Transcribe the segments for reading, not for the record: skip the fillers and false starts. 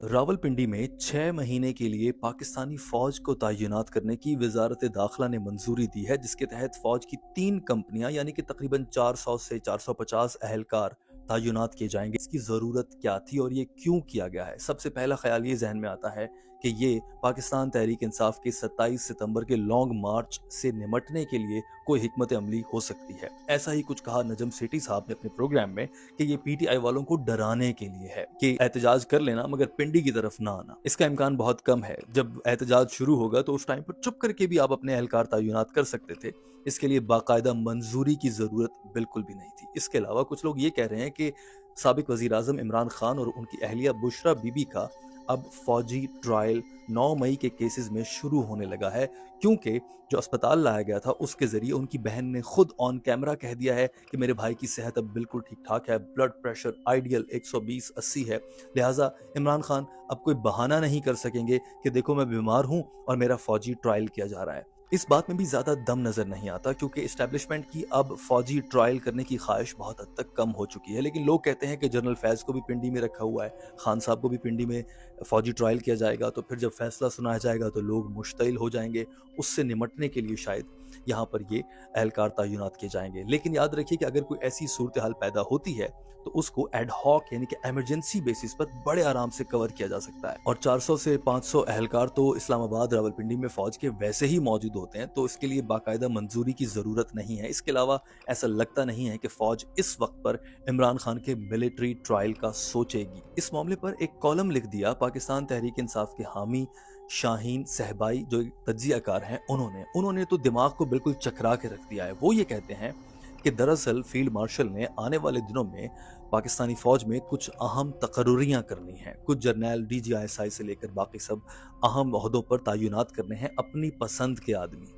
रावलपिंडी में 6 महीने के लिए पाकिस्तानी फौज को तैनात करने की वजारत दाखिला ने मंजूरी दी है, जिसके तहत फौज की 3 कंपनियां यानी कि तकरीबन 400 से 450 अहलकार तैनात किए जाएंगे। इसकी ज़रूरत क्या थी और ये क्यों किया गया है? सबसे पहला ख्याल ये जहन में आता है कि ये पाकिस्तान तहरीक इंसाफ के 27 सितंबर के लॉन्ग मार्च से निमटने के लिए कोई हिकमत अमली हो सकती है। ऐसा ही कुछ कहा नजम सेठी साहब ने अपने प्रोग्राम में कि ये पीटीआई वालों को डराने के लिए है कि एहतजाज कर लेना मगर पिंडी की तरफ ना आना। इसका इम्कान बहुत कम है। जब एहतजाज शुरू होगा तो उस टाइम पर चुप करके भी आप अपने एहलकार तैनात कर सकते थे। इसके लिए बाकायदा मंजूरी की जरूरत बिल्कुल भी नहीं थी। इसके अलावा कुछ लोग ये कह रहे हैं कि साबिक वजीर आजम इमरान खान और उनकी अहलिया बुशरा बीबी का अब फौजी ट्रायल 9 मई के केसेस में शुरू होने लगा है, क्योंकि जो अस्पताल लाया गया था उसके जरिए उनकी बहन ने खुद ऑन कैमरा कह दिया है कि मेरे भाई की सेहत अब बिल्कुल ठीक ठाक है, ब्लड प्रेशर आइडियल 120/80 है। लिहाजा इमरान खान अब कोई बहाना नहीं कर सकेंगे कि देखो मैं बीमार हूं और मेरा फौजी ट्रायल किया जा रहा है। इस बात में भी ज्यादा दम नजर नहीं आता, क्योंकि एस्टेब्लिशमेंट की अब फौजी ट्रायल करने की ख्वाहिश बहुत हद तक कम हो चुकी है। लेकिन लोग कहते हैं कि जनरल फैज को भी पिंडी में रखा हुआ है, खान साहब को भी पिंडी में फौजी ट्रायल किया जाएगा, तो फिर जब फैसला सुनाया जाएगा तो लोग मुश्तिल हो जाएंगे। उससे निमटने के लिए शायद यहाँ पर ये एहलकार तैनात किए जाएंगे। लेकिन याद रखिए कि अगर कोई ऐसी सूरत हाल पैदा होती है तो उसको एड हॉक यानी कि इमरजेंसी बेसिस पर बड़े आराम से कवर किया जा सकता है। और 400 से 500 एहलकार तो इस्लामाबाद रावलपिंडी में फौज के वैसे ही मौजूद होते हैं, तो इसके लिए बाकायदा मंजूरी की जरूरत नहीं है। इसके अलावा ऐसा लगता नहीं है कि फौज इस वक्त पर इमरान खान के मिलिट्री ट्रायल का सोचेगी। इस मामले पर एक कॉलम लिख दिया पाकिस्तान तहरीक इंसाफ के हामी शाहीन सहबाई, जो तज्जियाकार हैं, उन्होंने तो दिमाग को बिल्कुल चकरा के रख दिया है। वो ये कहते हैं कि दरअसल फील्ड मार्शल ने आने वाले दिनों में पाकिस्तानी फौज में कुछ अहम तकर्रुरियां करनी हैं। कुछ जर्नैल DGISI से लेकर बाकी सब अहम ओहदों पर तैनात करने हैं अपनी पसंद के आदमी।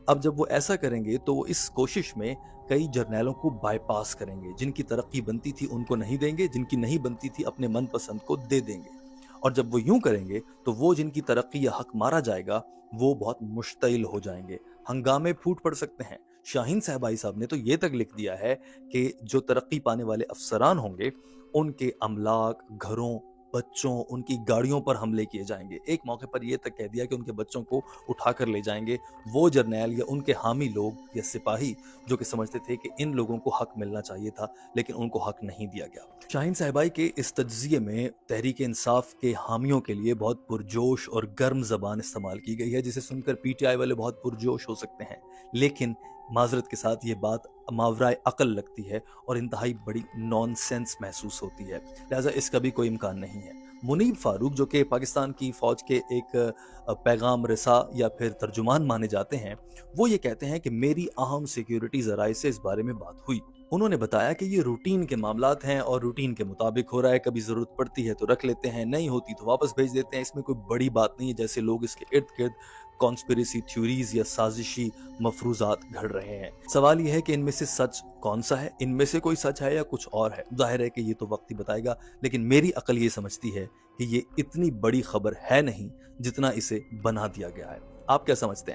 अब जब वो ऐसा करेंगे तो वो इस कोशिश में कई जर्नैलों को बाईपास करेंगे। जिनकी तरक्की बनती थी उनको नहीं देंगे, जिनकी नहीं बनती थी अपने मनपसंद को दे देंगे। और जब वो यूं करेंगे तो वो जिनकी तरक्की या हक मारा जाएगा वो बहुत मुश्तिल हो जाएंगे, हंगामे फूट पड़ सकते हैं। शाहीन साहबाई साहब ने तो ये तक लिख दिया है कि जो तरक्की पाने वाले अफसरान होंगे उनके अमलाक, घरों, बच्चों, उनकी गाड़ियों पर हमले किए जाएंगे। एक मौके पर यह तक कह दिया कि उनके बच्चों को उठाकर ले जाएंगे वो जर्नैल या उनके हामी लोग या सिपाही जो कि समझते थे कि इन लोगों को हक मिलना चाहिए था, लेकिन उनको हक नहीं दिया गया। शाहीन साहबाई के इस तज्जिए में तहरीक इंसाफ के हामियों के लिए बहुत पुरजोश और गर्म जबान इस्तेमाल की गई है, जिसे सुनकर पीटीआई वाले बहुत पुरजोश हो सकते हैं। लेकिन माजरत के साथ ये बात मावराए अकल लगती है और इंतहाई बड़ी नॉनसेंस महसूस होती है। लिहाजा इसका भी कोई इम्कान नहीं है। मुनीब फारूक, जो कि पाकिस्तान की फौज के एक पैगाम रसा या फिर तर्जुमान माने जाते हैं, वो ये कहते हैं कि मेरी अहम सिक्योरिटी जराए से इस बारे में बात हुई। उन्होंने बताया कि ये रूटीन के मामलात हैं और रूटीन के मुताबिक हो रहा है। कभी जरूरत पड़ती है तो रख लेते हैं, नहीं होती तो वापस भेज देते हैं। इसमें कोई बड़ी बात नहीं है जैसे लोग इसके इर्द गिर्द कॉन्स्पिरेसी थ्योरीज या साजिशी मफरूजात घड़ रहे हैं। सवाल यह है कि इनमें से सच कौन सा है, इनमें से कोई सच है या कुछ और है। जाहिर है कि ये तो वक्त ही बताएगा, लेकिन मेरी अकल ये समझती है कि ये इतनी बड़ी खबर है नहीं जितना इसे बना दिया गया है। आप क्या समझते हैं?